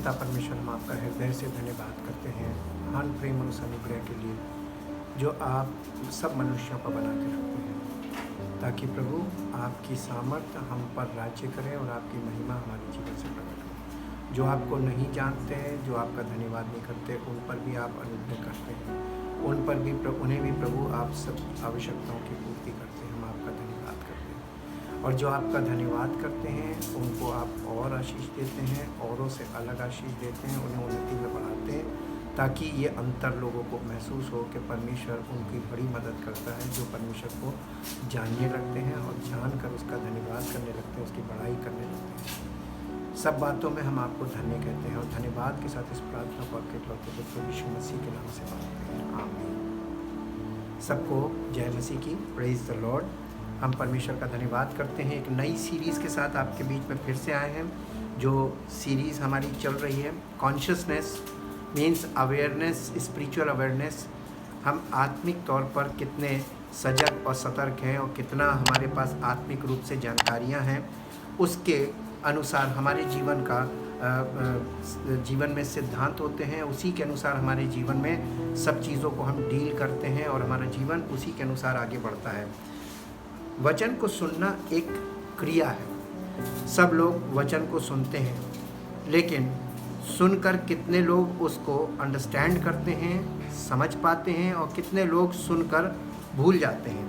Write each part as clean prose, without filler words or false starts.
पिता परमेश्वर, हम आपका हृदय से धन्यवाद करते हैं महान प्रेम और उस अनुग्रह के लिए जो आप सब मनुष्यों को बना के रखते हैं, ताकि प्रभु आपकी सामर्थ्य हम पर राज्य करें और आपकी महिमा हमारे जीवन से प्रकट हो। जो आपको नहीं जानते हैं, जो आपका धन्यवाद नहीं करते, उन पर भी आप अनुग्रह करते हैं, उन पर भी उन्हें भी प्रभु आप सब आवश्यकताओं की पूर्ति करते हैं। हम आपका धन्यवाद करते हैं, और जो आपका धन्यवाद करते हैं उनको आप और आशीष देते हैं, औरों से अलग आशीष देते हैं, उन्हें उन्नति में बढ़ाते हैं, ताकि ये अंतर लोगों को महसूस हो कि परमेश्वर उनकी बड़ी मदद करता है। जो परमेश्वर को जानने लगते हैं और जानकर उसका धन्यवाद करने लगते हैं, उसकी बड़ाई करने लगते हैं, सब बातों में हम आपको धन्य कहते हैं और धन्यवाद के साथ इस प्रार्थना को आपके इकलौते पुत्र यीशु मसीह के नाम से मांगते हैं, आमीन। सबको जय मसीह की, प्रेज द लॉर्ड। हम परमेश्वर का धन्यवाद करते हैं। एक नई सीरीज़ के साथ आपके बीच में फिर से आए हैं। जो सीरीज़ हमारी चल रही है consciousness means awareness, spiritual awareness. हम आत्मिक तौर पर कितने सजग और सतर्क हैं और कितना हमारे पास आत्मिक रूप से जानकारियां हैं, उसके अनुसार हमारे जीवन में सिद्धांत होते हैं, उसी के अनुसार हमारे जीवन में सब चीज़ों को हम डील करते हैं और हमारा जीवन उसी के अनुसार आगे बढ़ता है। वचन को सुनना एक क्रिया है। सब लोग वचन को सुनते हैं, लेकिन सुनकर कितने लोग उसको अंडरस्टैंड करते हैं, समझ पाते हैं, और कितने लोग सुनकर भूल जाते हैं।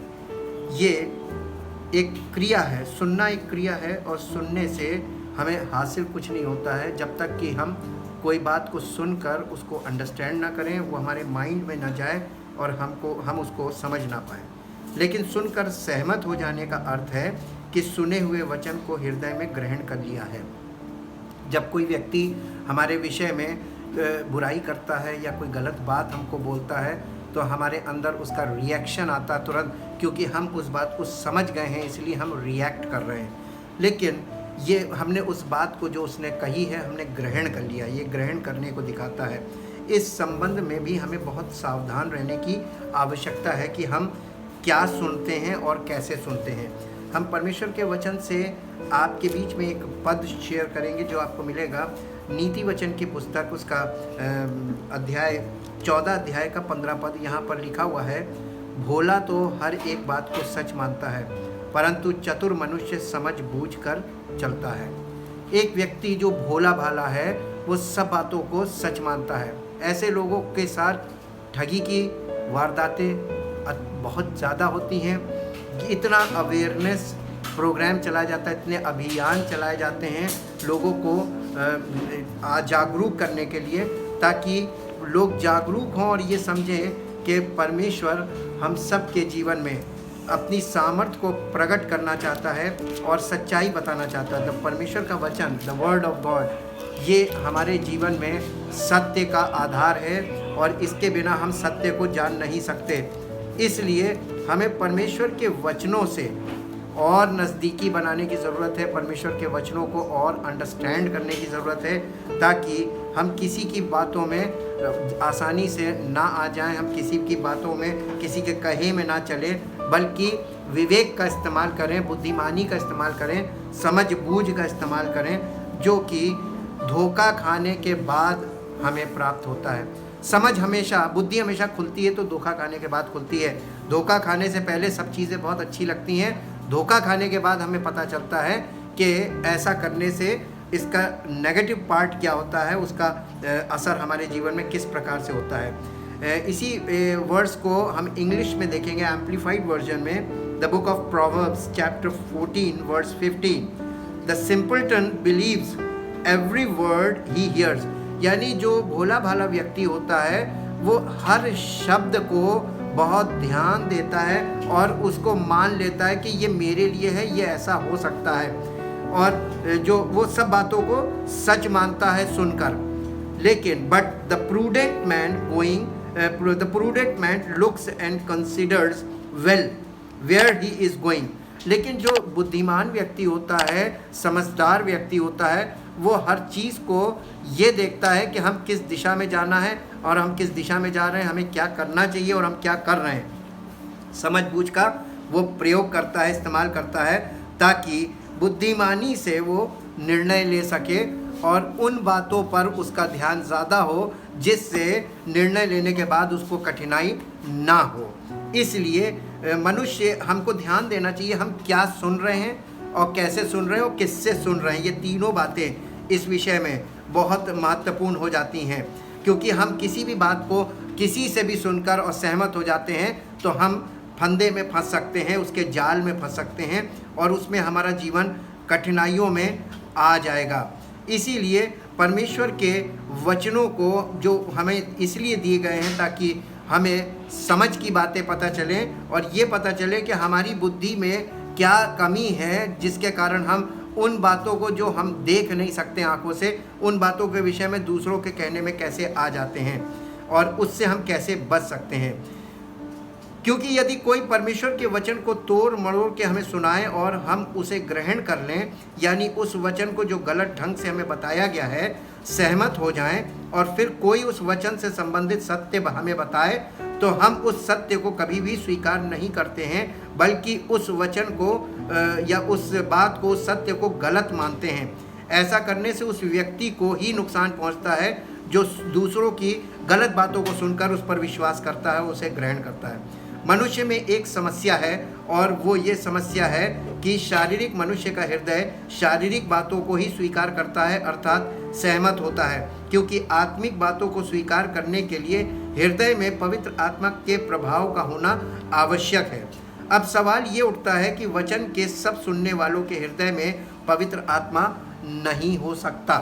ये एक क्रिया है, सुनना एक क्रिया है, और सुनने से हमें हासिल कुछ नहीं होता है जब तक कि हम कोई बात को सुनकर उसको अंडरस्टैंड ना करें, वो हमारे माइंड में ना जाए और हम उसको समझ ना पाएँ। लेकिन सुनकर सहमत हो जाने का अर्थ है कि सुने हुए वचन को हृदय में ग्रहण कर लिया है। जब कोई व्यक्ति हमारे विषय में बुराई करता है या कोई गलत बात हमको बोलता है, तो हमारे अंदर उसका रिएक्शन आता तुरंत, क्योंकि हम उस बात को समझ गए हैं, इसलिए हम रिएक्ट कर रहे हैं। लेकिन ये हमने उस बात को जो उसने कही है हमने ग्रहण कर लिया, ये ग्रहण करने को दिखाता है। इस संबंध में भी हमें बहुत सावधान रहने की आवश्यकता है कि हम क्या सुनते हैं और कैसे सुनते हैं। हम परमेश्वर के वचन से आपके बीच में एक पद शेयर करेंगे जो आपको मिलेगा नीति वचन की पुस्तक, उसका 14 अध्याय का 15 पद। यहाँ पर लिखा हुआ है, भोला तो हर एक बात को सच मानता है, परंतु चतुर मनुष्य समझ बूझ कर चलता है। एक व्यक्ति जो भोला भाला है वो सब बातों को सच मानता है। ऐसे लोगों के साथ ठगी की वारदातें बहुत ज़्यादा होती हैं। इतना अवेयरनेस प्रोग्राम चलाया जाता है, इतने अभियान चलाए जाते हैं लोगों को जागरूक करने के लिए, ताकि लोग जागरूक हों और ये समझें कि परमेश्वर हम सब के जीवन में अपनी सामर्थ्य को प्रकट करना चाहता है और सच्चाई बताना चाहता है। तो परमेश्वर का वचन, द वर्ड ऑफ गॉड, ये हमारे जीवन में सत्य का आधार है और इसके बिना हम सत्य को जान नहीं सकते। इसलिए हमें परमेश्वर के वचनों से और नज़दीकी बनाने की ज़रूरत है, परमेश्वर के वचनों को और अंडरस्टैंड करने की ज़रूरत है, ताकि हम किसी की बातों में आसानी से ना आ जाएं, हम किसी की बातों में, किसी के कहे में ना चले, बल्कि विवेक का इस्तेमाल करें, बुद्धिमानी का इस्तेमाल करें, समझ बूझ का इस्तेमाल करें, जो कि धोखा खाने के बाद हमें प्राप्त होता है। समझ हमेशा, बुद्धि हमेशा खुलती है तो धोखा खाने के बाद खुलती है। धोखा खाने से पहले सब चीज़ें बहुत अच्छी लगती हैं, धोखा खाने के बाद हमें पता चलता है कि ऐसा करने से इसका नेगेटिव पार्ट क्या होता है, उसका असर हमारे जीवन में किस प्रकार से होता है। इसी वर्ड्स को हम इंग्लिश में देखेंगे, एम्प्लीफाइड वर्जन में, the book of proverbs chapter 14 verse 15, the simpleton believes every word he hears. यानी जो भोला भाला व्यक्ति होता है वो हर शब्द को बहुत ध्यान देता है और उसको मान लेता है कि ये मेरे लिए है, ये ऐसा हो सकता है, और जो वो सब बातों को सच मानता है सुनकर। लेकिन but the prudent man looks and considers well where he is going. लेकिन जो बुद्धिमान व्यक्ति होता है, समझदार व्यक्ति होता है, वो हर चीज़ को ये देखता है कि हम किस दिशा में जाना है और हम किस दिशा में जा रहे हैं, हमें क्या करना चाहिए और हम क्या कर रहे हैं। समझ बूझ का वो प्रयोग करता है, इस्तेमाल करता है, ताकि बुद्धिमानी से वो निर्णय ले सके और उन बातों पर उसका ध्यान ज़्यादा हो जिससे निर्णय लेने के बाद उसको कठिनाई ना हो। इसलिए मनुष्य हमको ध्यान देना चाहिए हम क्या सुन रहे हैं और कैसे सुन रहे हैं और किससे सुन रहे हैं। ये तीनों बातें इस विषय में बहुत महत्वपूर्ण हो जाती हैं, क्योंकि हम किसी भी बात को किसी से भी सुनकर और सहमत हो जाते हैं तो हम फंदे में फंस सकते हैं, उसके जाल में फंस सकते हैं और उसमें हमारा जीवन कठिनाइयों में आ जाएगा। इसीलिए परमेश्वर के वचनों को जो हमें इसलिए दिए गए हैं ताकि हमें समझ की बातें पता चलें और ये पता चले कि हमारी बुद्धि में क्या कमी है जिसके कारण हम उन बातों को जो हम देख नहीं सकते आंखों से, उन बातों के विषय में दूसरों के कहने में कैसे आ जाते हैं और उससे हम कैसे बच सकते हैं। क्योंकि यदि कोई परमेश्वर के वचन को तोड़ मरोड़ के हमें सुनाए और हम उसे ग्रहण कर लें, यानी उस वचन को जो गलत ढंग से हमें बताया गया है सहमत हो जाएं और फिर कोई उस वचन से संबंधित सत्य हमें बताए, तो हम उस सत्य को कभी भी स्वीकार नहीं करते हैं, बल्कि उस वचन को या उस बात को, उस सत्य को गलत मानते हैं। ऐसा करने से उस व्यक्ति को ही नुकसान पहुंचता है जो दूसरों की गलत बातों को सुनकर उस पर विश्वास करता है, उसे ग्रहण करता है। मनुष्य में एक समस्या है और वो ये समस्या है कि शारीरिक मनुष्य का हृदय शारीरिक बातों को ही स्वीकार करता है, अर्थात सहमत होता है, क्योंकि आत्मिक बातों को स्वीकार करने के लिए हृदय में पवित्र आत्मा के प्रभाव का होना आवश्यक है। अब सवाल ये उठता है कि वचन के सब सुनने वालों के हृदय में पवित्र आत्मा नहीं हो सकता।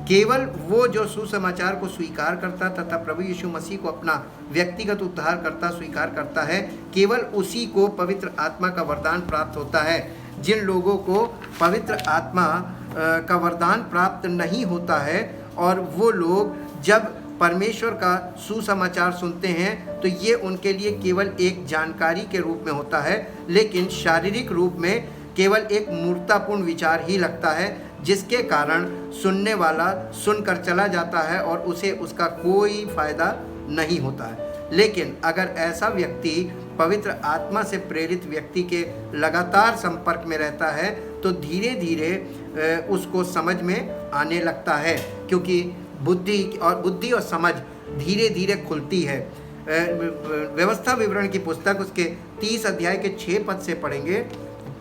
केवल वो जो सुसमाचार को स्वीकार करता तथा प्रभु यीशु मसीह को अपना व्यक्तिगत उद्धारकर्ता स्वीकार करता है, केवल उसी को पवित्र आत्मा का वरदान प्राप्त होता है। जिन लोगों को पवित्र आत्मा का वरदान प्राप्त नहीं होता है और वो लोग जब परमेश्वर का सुसमाचार सुनते हैं तो ये उनके लिए केवल एक जानकारी के रूप में होता है, लेकिन शारीरिक रूप में केवल एक मूर्खतापूर्ण विचार ही लगता है, जिसके कारण सुनने वाला सुनकर चला जाता है और उसे उसका कोई फायदा नहीं होता है। लेकिन अगर ऐसा व्यक्ति पवित्र आत्मा से प्रेरित व्यक्ति के लगातार संपर्क में रहता है तो धीरे धीरे उसको समझ में आने लगता है, क्योंकि बुद्धि और समझ धीरे धीरे खुलती है। व्यवस्था विवरण की पुस्तक उसके 30 अध्याय के 6 पद से पढ़ेंगे।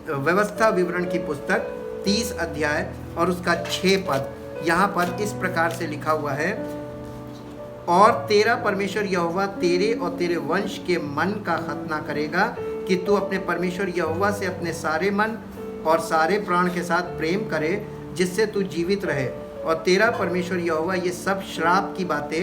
व्यवस्था विवरण की पुस्तक 30 अध्याय और उसका 6 पद यहाँ पर इस प्रकार से लिखा हुआ है, और तेरा परमेश्वर यहोवा तेरे और तेरे वंश के मन का खतना करेगा कि तू अपने परमेश्वर यहोवा से अपने सारे मन और सारे प्राण के साथ प्रेम करे, जिससे तू जीवित रहे। और तेरा परमेश्वर यहोवा ये सब श्राप की बातें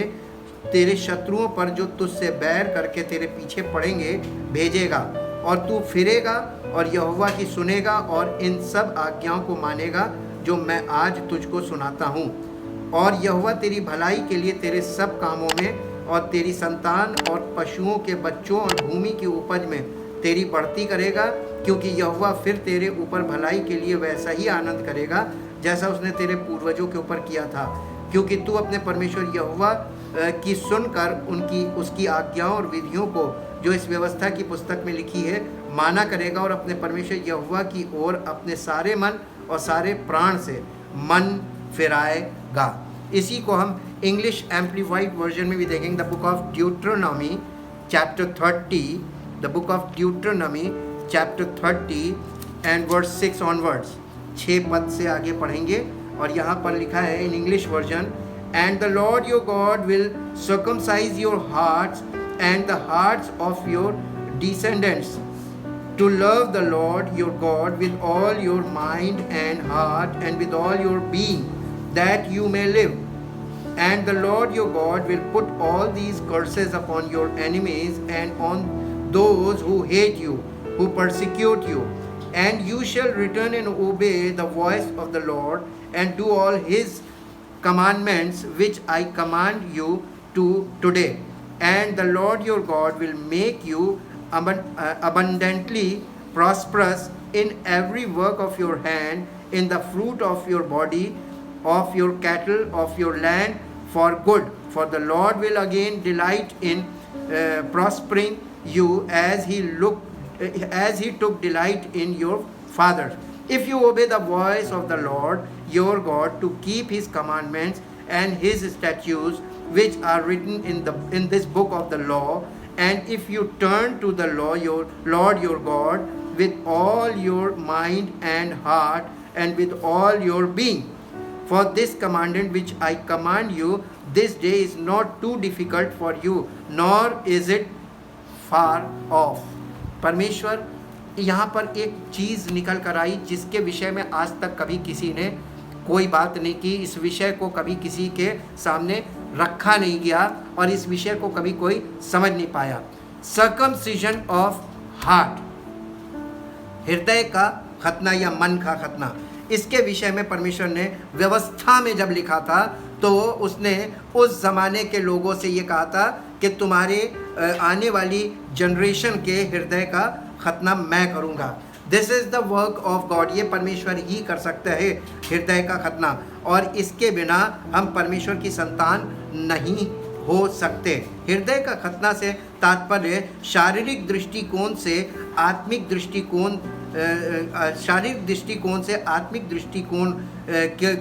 तेरे शत्रुओं पर जो तुझसे बैर करके तेरे पीछे पड़ेंगे भेजेगा, और तू फिरेगा और यहोवा की सुनेगा और इन सब आज्ञाओं को मानेगा जो मैं आज तुझको सुनाता हूँ। और यहोवा तेरी भलाई के लिए तेरे सब कामों में और तेरी संतान और पशुओं के बच्चों और भूमि की उपज में तेरी बढ़ती करेगा, क्योंकि यहोवा फिर तेरे ऊपर भलाई के लिए वैसा ही आनंद करेगा जैसा उसने तेरे पूर्वजों के ऊपर किया था, क्योंकि तू अपने परमेश्वर यहोवा की सुनकर उसकी आज्ञाओं और विधियों को जो इस व्यवस्था की पुस्तक में लिखी है माना करेगा, और अपने परमेश्वर यहोवा की ओर अपने सारे मन और सारे प्राण से मन फिराएगा। इसी को हम इंग्लिश एम्प्लीफाइड वर्जन में भी देखेंगे। The book of Deuteronomy chapter 30, the book of Deuteronomy chapter 30 and verse 6 onwards, 6 पद से आगे पढ़ेंगे। और यहाँ पर लिखा है in English version, and the Lord your God will circumcise your hearts and the hearts of your descendants to love the Lord your God with all your mind and heart and with all your being, that you may live. And the Lord your God will put all these curses upon your enemies and on those who hate you, who persecute you. And you shall return and obey the voice of the Lord and do all his commandments which I command you to today. And the Lord your God will make you abundantly prosperous in every work of your hand, in the fruit of your body, of your cattle, of your land, for good. For the Lord will again delight in prospering you as he took delight in your fathers. If you obey the voice of the Lord your God to keep his commandments and his statutes which are written in this book of the law. And if you turn to the law, your Lord your God, with all your mind and heart and with all your being. For this commandment which I command you this day is not too difficult for you, nor is it far off. परमेश्वर यहाँ पर एक चीज़ निकल कर आई जिसके विषय में आज तक कभी किसी ने कोई बात नहीं की, इस विषय को कभी किसी के सामने रखा नहीं गया और इस विषय को कभी कोई समझ नहीं पाया। सर्कमसिजन ऑफ हार्ट, हृदय का खतना या मन का खतना, इसके विषय में परमेश्वर ने व्यवस्था में जब लिखा था तो उसने उस ज़माने के लोगों से ये कहा था कि तुम्हारे आने वाली जनरेशन के हृदय का खतना मैं करूँगा। This is the work of God, ये परमेश्वर ही कर सकता है हृदय का खतना, और इसके बिना हम परमेश्वर की संतान नहीं हो सकते। हृदय का खतना से तात्पर्य शारीरिक दृष्टिकोण से आत्मिक दृष्टिकोण, शारीरिक दृष्टिकोण से आत्मिक दृष्टिकोण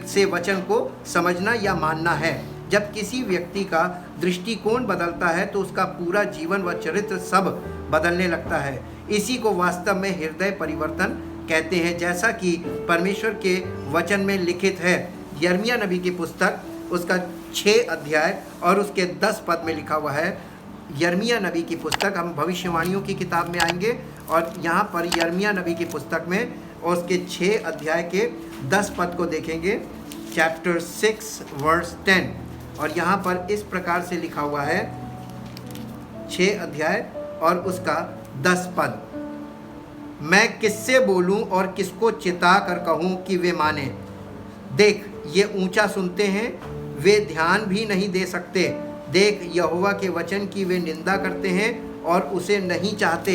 से वचन को समझना या मानना है। जब किसी व्यक्ति का दृष्टिकोण बदलता है तो उसका पूरा जीवन व चरित्र सब बदलने लगता है। इसी को वास्तव में हृदय परिवर्तन कहते हैं, जैसा कि परमेश्वर के वचन में लिखित है। यिर्मयाह नबी की पुस्तक उसका 6 अध्याय और उसके 10 पद में लिखा हुआ है। यिर्मयाह नबी की पुस्तक, हम भविष्यवाणियों की किताब में आएंगे और यहाँ पर यिर्मयाह नबी की पुस्तक में और उसके 6 अध्याय के 10 पद को देखेंगे, चैप्टर 6 वर्स 10, और यहाँ पर इस प्रकार से लिखा हुआ है, 6 अध्याय और उसका 10 पद। मैं किससे बोलूं और किसको चिता कर कहूं कि वे माने? देख, ये ऊंचा सुनते हैं, वे ध्यान भी नहीं दे सकते। देख, यहोवा के वचन की वे निंदा करते हैं और उसे नहीं चाहते।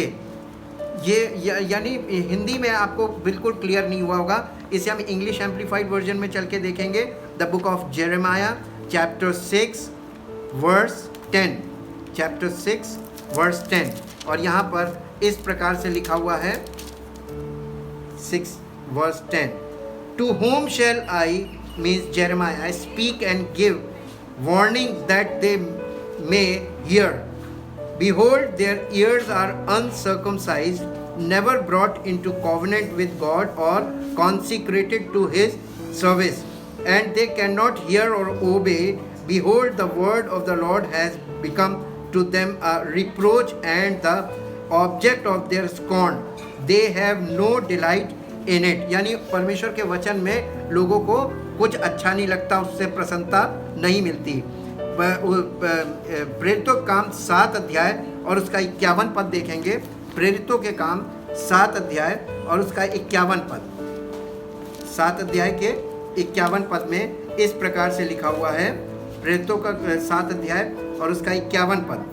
ये यानी हिंदी में आपको बिल्कुल क्लियर नहीं हुआ होगा, इसे हम इंग्लिश एम्प्लीफाइड वर्जन में चल के देखेंगे। The book of Jeremiah chapter 6 verse 10, chapter 6 verse 10, और यहाँ पर इस प्रकार से लिखा हुआ है 6 verse 10, to whom shall I, means Jeremiah, I speak and give warning that they may hear? Behold, their ears are uncircumcised, never brought into covenant with God or consecrated to his service, and they cannot hear or obey. Behold, the word of the Lord has become to them a reproach and the object of their scorn. They have no delight in it. यानी परमेश्वर के वचन में लोगों को कुछ अच्छा नहीं लगता, उससे प्रसन्नता नहीं मिलती। प्रेरितों के काम 7 अध्याय और उसका 51 पद देखेंगे। प्रेरितों के काम 7 अध्याय और उसका 51 पद, 7 अध्याय के 51 पद में इस प्रकार से लिखा हुआ है। प्रेरितों का 7 अध्याय और उसका 51 पद,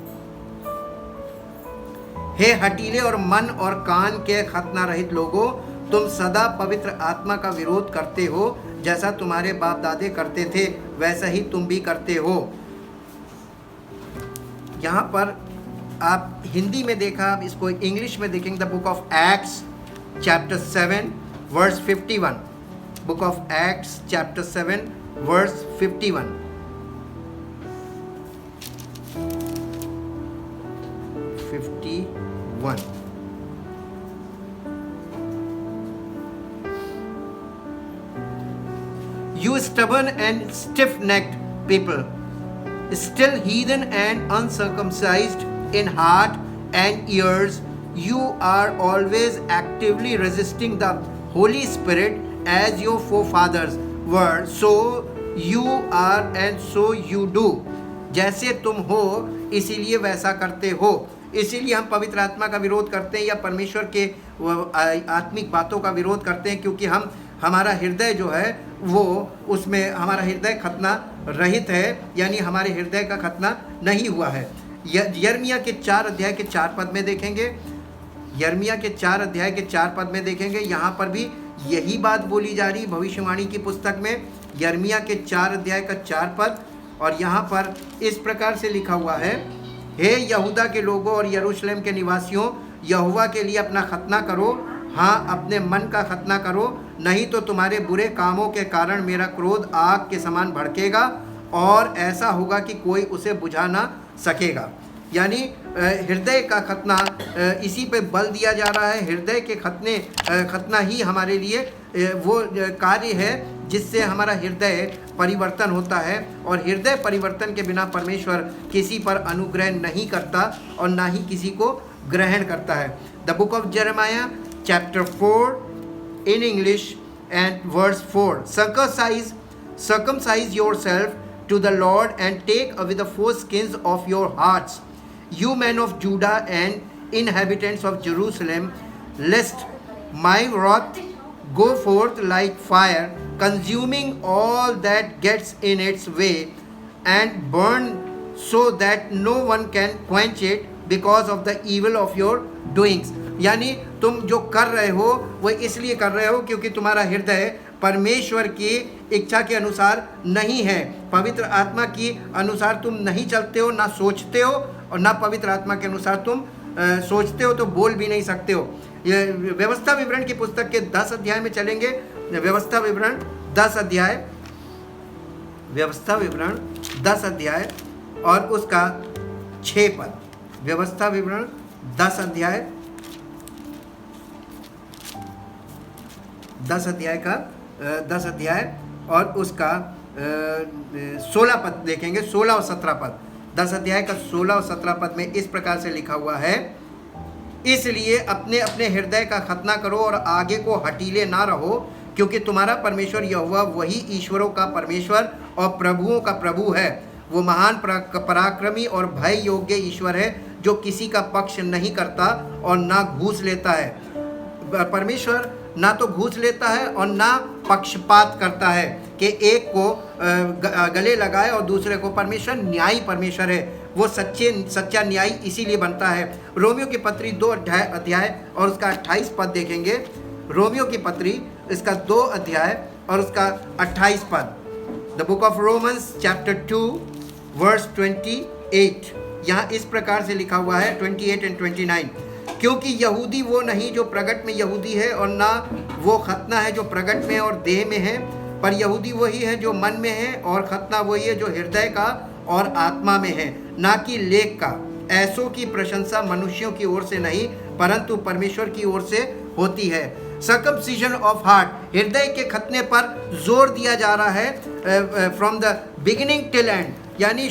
हे हठीले और मन और कान के खतना रहित लोगों, तुम सदा पवित्र आत्मा का विरोध करते हो। जैसा तुम्हारे बाप दादे करते थे वैसा ही तुम भी करते हो। यहाँ पर आप हिंदी में देखा, आप इसको इंग्लिश में देखेंगे। The book of Acts chapter 7 verse 51, book of Acts chapter 7 verse 51। You stubborn and stiff-necked people, still heathen and uncircumcised in heart and ears, you are always actively resisting the Holy Spirit as your forefathers were, so you are and so you do. जैसे तुम हो इसीलिए वैसा करते हो। इसीलिए हम पवित्र आत्मा का विरोध करते हैं या परमेश्वर के आत्मिक बातों का विरोध करते हैं, क्योंकि हमारा हृदय जो है वो उसमें हमारा हृदय खतना रहित है, यानी हमारे हृदय का खतना नहीं हुआ है। यिर्मयाह के 4 अध्याय के 4 पद में देखेंगे, यिर्मयाह के 4 अध्याय के 4 पद में देखेंगे, यहाँ पर भी यही बात बोली जा रही भविष्यवाणी की पुस्तक में। यिर्मयाह के 4 अध्याय का 4 पद, और यहाँ पर इस प्रकार से लिखा हुआ है, हे यहूदा के लोगों और यरूशलेम के निवासियों, यहोवा के लिए अपना खतना करो, हाँ, अपने मन का खतना करो, नहीं तो तुम्हारे बुरे कामों के कारण मेरा क्रोध आग के समान भड़केगा और ऐसा होगा कि कोई उसे बुझा ना सकेगा। यानी हृदय का खतना, इसी पे बल दिया जा रहा है। हृदय के खतना ही हमारे लिए वो कार्य है जिससे हमारा हृदय परिवर्तन होता है, और हृदय परिवर्तन के बिना परमेश्वर किसी पर अनुग्रह नहीं करता और ना ही किसी को ग्रहण करता है। The book of Jeremiah chapter 4 in English and verse 4, circumcise yourself to the Lord and take away the foreskins of your hearts, you men of Judah and inhabitants of Jerusalem, lest my wrath go forth like fire, consuming all that gets in its way, and burn so that no one can quench it because of the evil of your doings। यानी तुम जो कर रहे हो वो इसलिए कर रहे हो क्योंकि तुम्हारा हृदय परमेश्वर की इच्छा के अनुसार नहीं है, पवित्र आत्मा की अनुसार तुम नहीं चलते हो, ना सोचते हो, और ना पवित्र आत्मा के अनुसार तुम सोचते हो तो बोल भी नहीं सकते हो। ये व्यवस्था विवरण की पुस्तक के 10 अध्याय में चलेंगे। व्यवस्था विवरण 10 अध्याय, व्यवस्था विवरण 10 अध्याय और उसका 6 पद। व्यवस्था विवरण 10 अध्याय, 10 अध्याय और उसका 16 पद देखेंगे, 16 और 17 पद। 10 अध्याय का 16 और 17 पद में इस प्रकार से लिखा हुआ है, इसलिए अपने अपने हृदय का खतना करो और आगे को हटीले ना रहो, क्योंकि तुम्हारा परमेश्वर यहोवा वही ईश्वरों का परमेश्वर और प्रभुओं का प्रभु है। वो महान पराक्रमी और भय योग्य ईश्वर है, जो किसी का पक्ष नहीं करता और ना घूस लेता है। परमेश्वर ना तो घूस लेता है और ना पक्षपात करता है कि एक को गले लगाए और दूसरे को। परमेश्वर न्यायी परमेश्वर है, वो सच्चा न्यायी इसीलिए बनता है। रोमियो की पत्री 2 अध्याय और उसका 28 पद देखेंगे। रोमियो की पत्री इसका 2 अध्याय और उसका 28 पद। The book of Romans chapter 2 verse 28, यहाँ इस प्रकार से लिखा हुआ है 28 एंड 29, क्योंकि यहूदी वो नहीं जो प्रगट में यहूदी है, और ना वो खतना है जो प्रगट में और देह में है, पर यहूदी वही है जो मन में है, और खतना वही है जो हृदय का और आत्मा में है, ना कि लेख का। ऐसों की प्रशंसा मनुष्यों की ओर से नहीं परंतु परमेश्वर की ओर से होती है। सर्कमसिजन ऑफ हार्ट, हृदय के खतने पर जोर दिया जा रहा है from the beginning till and, यानी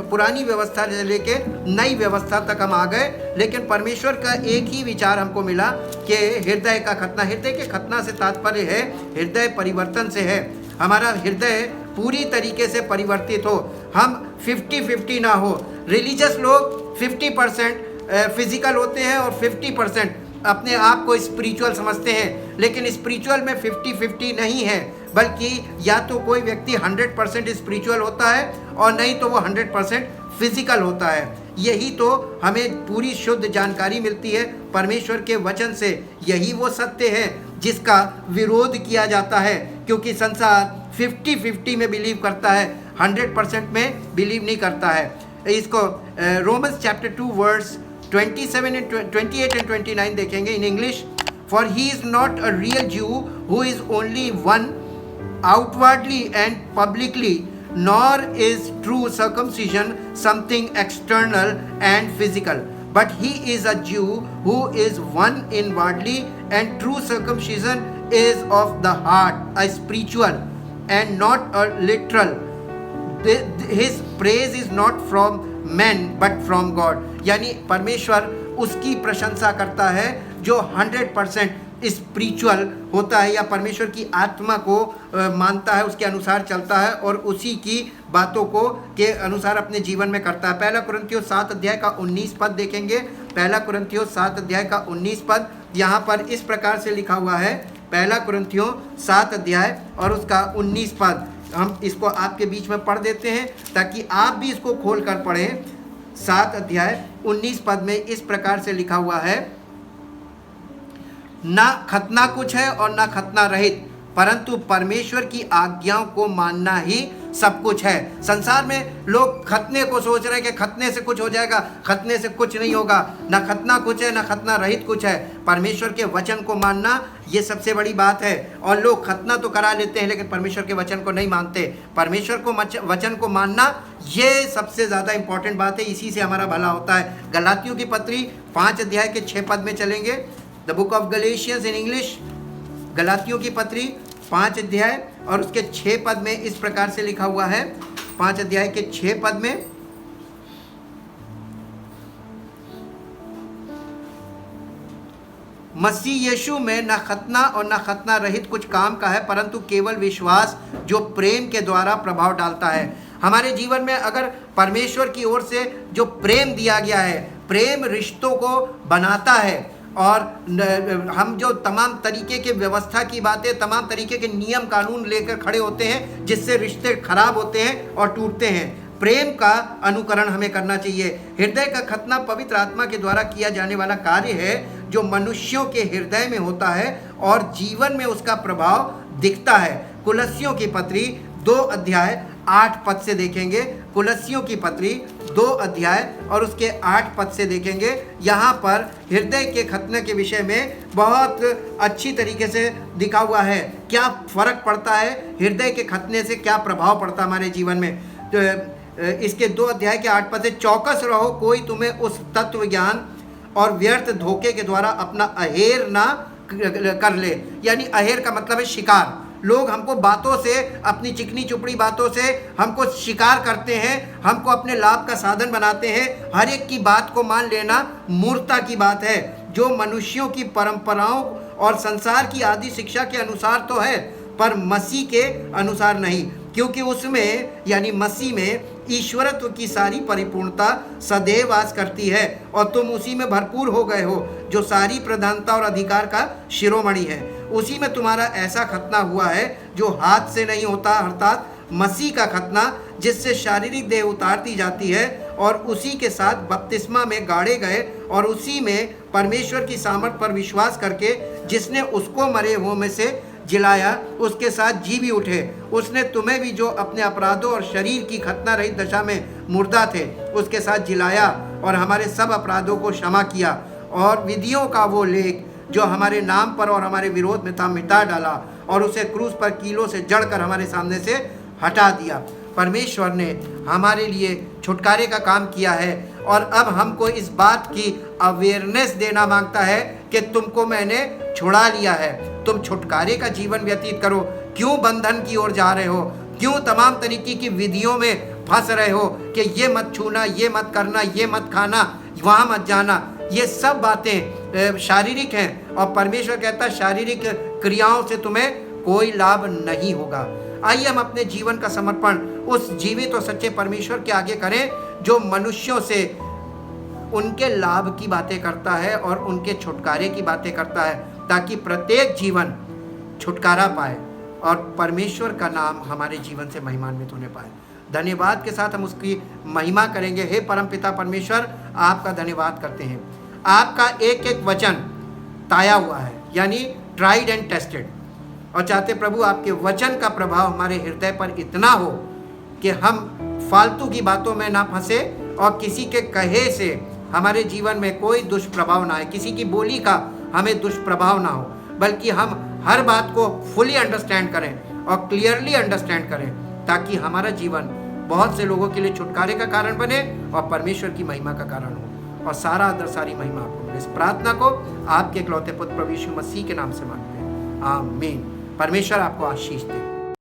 पुरानी व्यवस्था से लेके नई व्यवस्था तक हम आ गए, लेकिन परमेश्वर का एक ही विचार हमको मिला कि हृदय का खतना। हृदय के खतना से तात्पर्य है हृदय परिवर्तन से है। हमारा हृदय पूरी तरीके से परिवर्तित हो, हम 50-50 ना हो। रिलीजियस लोग 50% फिजिकल होते हैं और 50% अपने आप को स्पिरिचुअल समझते हैं, लेकिन स्पिरिचुअल में 50-50 नहीं है, बल्कि या तो कोई व्यक्ति 100% स्पिरिचुअल होता है और नहीं तो वो 100% फिजिकल होता है। यही तो हमें पूरी शुद्ध जानकारी मिलती है परमेश्वर के वचन से। यही वो सत्य है जिसका विरोध किया जाता है, क्योंकि संसार 50-50 में बिलीव करता है, 100% में बिलीव नहीं करता है। इसको रोमन्स चैप्टर 2 वर्स 28 एंड 29 देखेंगे in English. For he is not a real Jew who is only one outwardly and publicly, nor is true circumcision something external and physical, but he is a Jew who is one inwardly, and true circumcision is of the heart, a spiritual and not a literal. His praise is not from men but from God, यानी परमेश्वर उसकी प्रशंसा करता है जो 100% spiritual होता है या परमेश्वर की आत्मा को मानता है, उसके अनुसार चलता है और उसी की बातों को के अनुसार अपने जीवन में करता है। पहला कुरिन्थियों 7 अध्याय का 19 पद देखेंगे। पहला कुरिन्थियों 7 अध्याय का 19 पद यहाँ पर इस प्रकार से लिखा हुआ है। पहला कुरिन्थियों 7 अध्याय और उसका 19 पद, हम इसको आपके बीच में पढ़ देते हैं ताकि आप भी इसको खोल कर पढ़ें। 7 अध्याय 19 पद में इस प्रकार से लिखा हुआ है, ना खतना कुछ है और ना खतना रहित, परंतु परमेश्वर की आज्ञाओं को मानना ही सब कुछ है। संसार में लोग खतने को सोच रहे हैं कि खतने से कुछ हो जाएगा, खतने से कुछ नहीं होगा। ना खतना कुछ है, ना खतना रहित कुछ है। परमेश्वर के वचन को मानना ये सबसे बड़ी बात है। और लोग खतना तो करा लेते हैं लेकिन परमेश्वर के वचन को नहीं मानते। परमेश्वर को वचन को मानना ये सबसे ज़्यादा इंपॉर्टेंट बात है, इसी से हमारा भला होता है। गलातियों की पत्री 5 अध्याय के 6 पद में चलेंगे। The book of Galatians in English, गलातियों की पत्री 5 अध्याय और उसके 6 पद में इस प्रकार से लिखा हुआ है। 5 अध्याय के 6 पद में, मसीह यीशु में न खतना और न खतना रहित कुछ काम का है, परंतु केवल विश्वास जो प्रेम के द्वारा प्रभाव डालता है। हमारे जीवन में अगर परमेश्वर की ओर से जो प्रेम दिया गया है, प्रेम रिश्तों को बनाता है। और हम जो तमाम तरीके के व्यवस्था की बातें, तमाम तरीके के नियम कानून लेकर खड़े होते हैं जिससे रिश्ते खराब होते हैं और टूटते हैं, प्रेम का अनुकरण हमें करना चाहिए। हृदय का खतना पवित्र आत्मा के द्वारा किया जाने वाला कार्य है जो मनुष्यों के हृदय में होता है और जीवन में उसका प्रभाव दिखता है। कुलस्सियों की पत्री 2 अध्याय 8 पद से देखेंगे। कुलस्सियों की पत्री 2 अध्याय और उसके 8 पद से देखेंगे। यहाँ पर हृदय के खतने के विषय में बहुत अच्छी तरीके से दिखा हुआ है। क्या फर्क पड़ता है हृदय के खतने से, क्या प्रभाव पड़ता है हमारे जीवन में। तो इसके 2 अध्याय के 8 पद से, चौकस रहो, कोई तुम्हें उस तत्व ज्ञान और व्यर्थ धोखे के द्वारा अपना अहेर ना कर ले। यानी अहेर का मतलब है शिकार। लोग हमको बातों से, अपनी चिकनी चुपड़ी बातों से हमको शिकार करते हैं, हमको अपने लाभ का साधन बनाते हैं। हर एक की बात को मान लेना मूर्खता की बात है, जो मनुष्यों की परंपराओं और संसार की आदि शिक्षा के अनुसार तो है, पर मसीह के अनुसार नहीं, क्योंकि उसमें यानी मसीह में ईश्वरत्व की सारी परिपूर्णता सदैव वास करती है और तुम उसी में भरपूर हो गए हो, जो सारी प्रधानता और अधिकार का शिरोमणि है। उसी में तुम्हारा ऐसा खतना हुआ है जो हाथ से नहीं होता, अर्थात मसीह का खतना, जिससे शारीरिक देह उतार दी जाती है और उसी के साथ बपतिस्मा में गाड़े गए और उसी में परमेश्वर की सामर्थ पर विश्वास करके जिसने उसको मरे हुओं में से जिलाया, उसके साथ जी भी उठे। उसने तुम्हें भी जो अपने अपराधों और शरीर की खतना रहित दशा में मुर्दा थे, उसके साथ जिलाया और हमारे सब अपराधों को क्षमा किया और विधियों का वो लेख जो हमारे नाम पर और हमारे विरोध में था मिटा डाला और उसे क्रूस पर कीलों से जड़कर हमारे सामने से हटा दिया। परमेश्वर ने हमारे लिए छुटकारे का काम किया है और अब हमको इस बात की अवेयरनेस देना मांगता है कि तुमको मैंने छुड़ा लिया है, तुम छुटकारे का जीवन व्यतीत करो। क्यों बंधन की ओर जा रहे हो? क्यों तमाम तरीके की विधियों में फंस रहे हो कि ये मत छूना, ये मत करना, ये मत खाना, वहाँ मत जाना? ये सब बातें शारीरिक हैं और परमेश्वर कहता है शारीरिक क्रियाओं से तुम्हें कोई लाभ नहीं होगा। आइए हम अपने जीवन का समर्पण उस जीवित और सच्चे परमेश्वर के आगे करें जो मनुष्यों से उनके लाभ की बातें करता है और उनके छुटकारे की बातें करता है, ताकि प्रत्येक जीवन छुटकारा पाए और परमेश्वर का नाम हमारे जीवन से महिमान्वित होने पाए। धन्यवाद के साथ हम उसकी महिमा करेंगे। हे परमपिता परमेश्वर, आपका धन्यवाद करते हैं। आपका एक एक वचन ताया हुआ है, यानी ट्राइड एंड टेस्टेड, और चाहते प्रभु आपके वचन का प्रभाव हमारे हृदय पर इतना हो कि हम फालतू की बातों में ना फंसे और किसी के कहे से हमारे जीवन में कोई दुष्प्रभाव ना आए, किसी की बोली का हमें दुष्प्रभाव ना हो, बल्कि हम हर बात को फुली अंडरस्टैंड करें और क्लियरली अंडरस्टैंड करें, ताकि हमारा जीवन बहुत से लोगों के लिए छुटकारे का कारण बने और परमेश्वर की महिमा का कारण हो। और सारा आदर, सारी महिमा आपको मिले। इस प्रार्थना को आपके इकलौते पुत्र प्रभु यीशु मसीह के नाम से मांगते हैं, आमीन। परमेश्वर आपको आशीष दे।